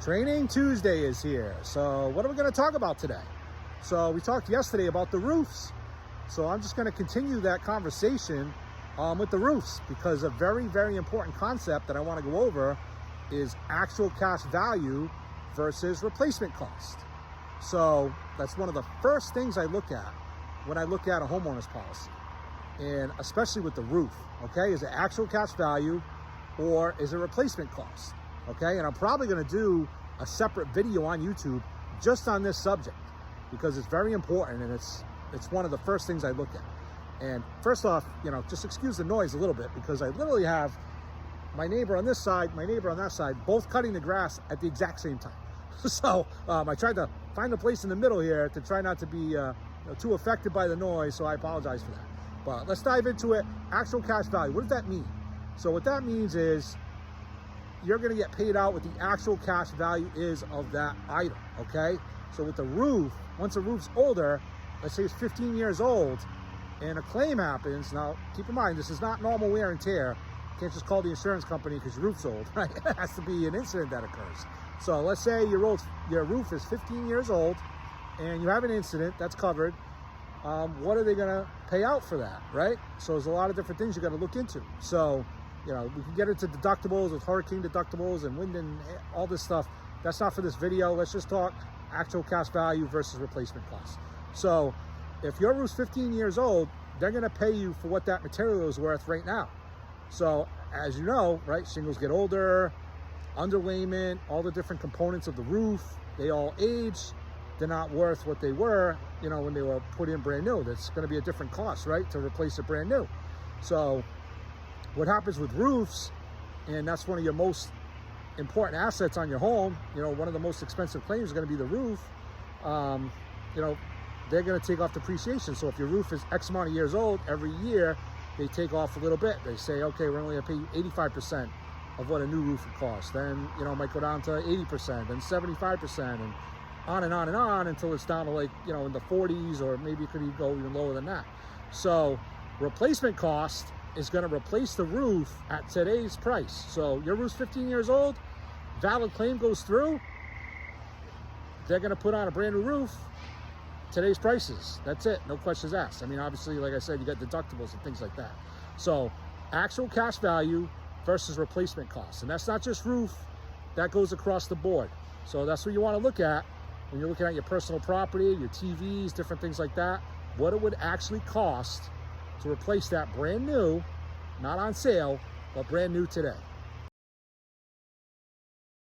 Training Tuesday is here. So what are we going to talk about today? So we talked yesterday about the roofs. So I'm just going to continue that conversation with the roofs, because a very, very important concept that I want to go over is actual cash value versus replacement cost. So that's one of the first things I look at when I look at a homeowner's policy, and especially with the roof. Okay, is it actual cash value or is it replacement cost? Okay, and I'm probably going to do a separate video on YouTube just on this subject, because it's very important, and it's one of the first things I look at. And first off, just excuse the noise a little bit, because I literally have my neighbor on this side, my neighbor on that side, both cutting the grass at the exact same time. So I tried to find a place in the middle here to try not to be too affected by the noise, so I apologize for that. But let's dive into it. Actual cash value, what does that mean? So what that means is you're going to get paid out what the actual cash value is of that item, okay? So with the roof, once a roof's older, let's say it's 15 years old, and a claim happens, now keep in mind, this is not normal wear and tear. You can't just call the insurance company because your roof's old, right? It has to be an incident that occurs. So let's say your roof is 15 years old, and you have an incident that's covered. What are they going to pay out for that, right? So there's a lot of different things you got to look into. So we can get into deductibles with hurricane deductibles and wind and all this stuff. That's not for this video. Let's just talk actual cash value versus replacement cost. So if your roof's 15 years old, they're going to pay you for what that material is worth right now. So as you know, right, shingles get older, underlayment, all the different components of the roof, they all age. They're not worth what they were, when they were put in brand new. That's going to be a different cost, right, to replace it brand new. So what happens with roofs, and that's one of your most important assets on your home, one of the most expensive claims is going to be the roof. They're going to take off depreciation. So if your roof is X amount of years old, every year they take off a little bit. They say, okay, we're only going to pay you 85% of what a new roof would cost. Then, it might go down to 80%, then 75%, and on and on and on until it's down to in the 40s, or maybe it could even go even lower than that. So replacement cost is going to replace the roof at today's price. So your roof's 15 years old, valid claim goes through, they're going to put on a brand new roof, today's prices. That's it. No questions asked. I mean, obviously, like I said, you got deductibles and things like that. So actual cash value versus replacement costs. And that's not just roof, that goes across the board. So that's what you want to look at when you're looking at your personal property, your TVs, different things like that. What it would actually cost to replace that brand new, not on sale, but brand new today.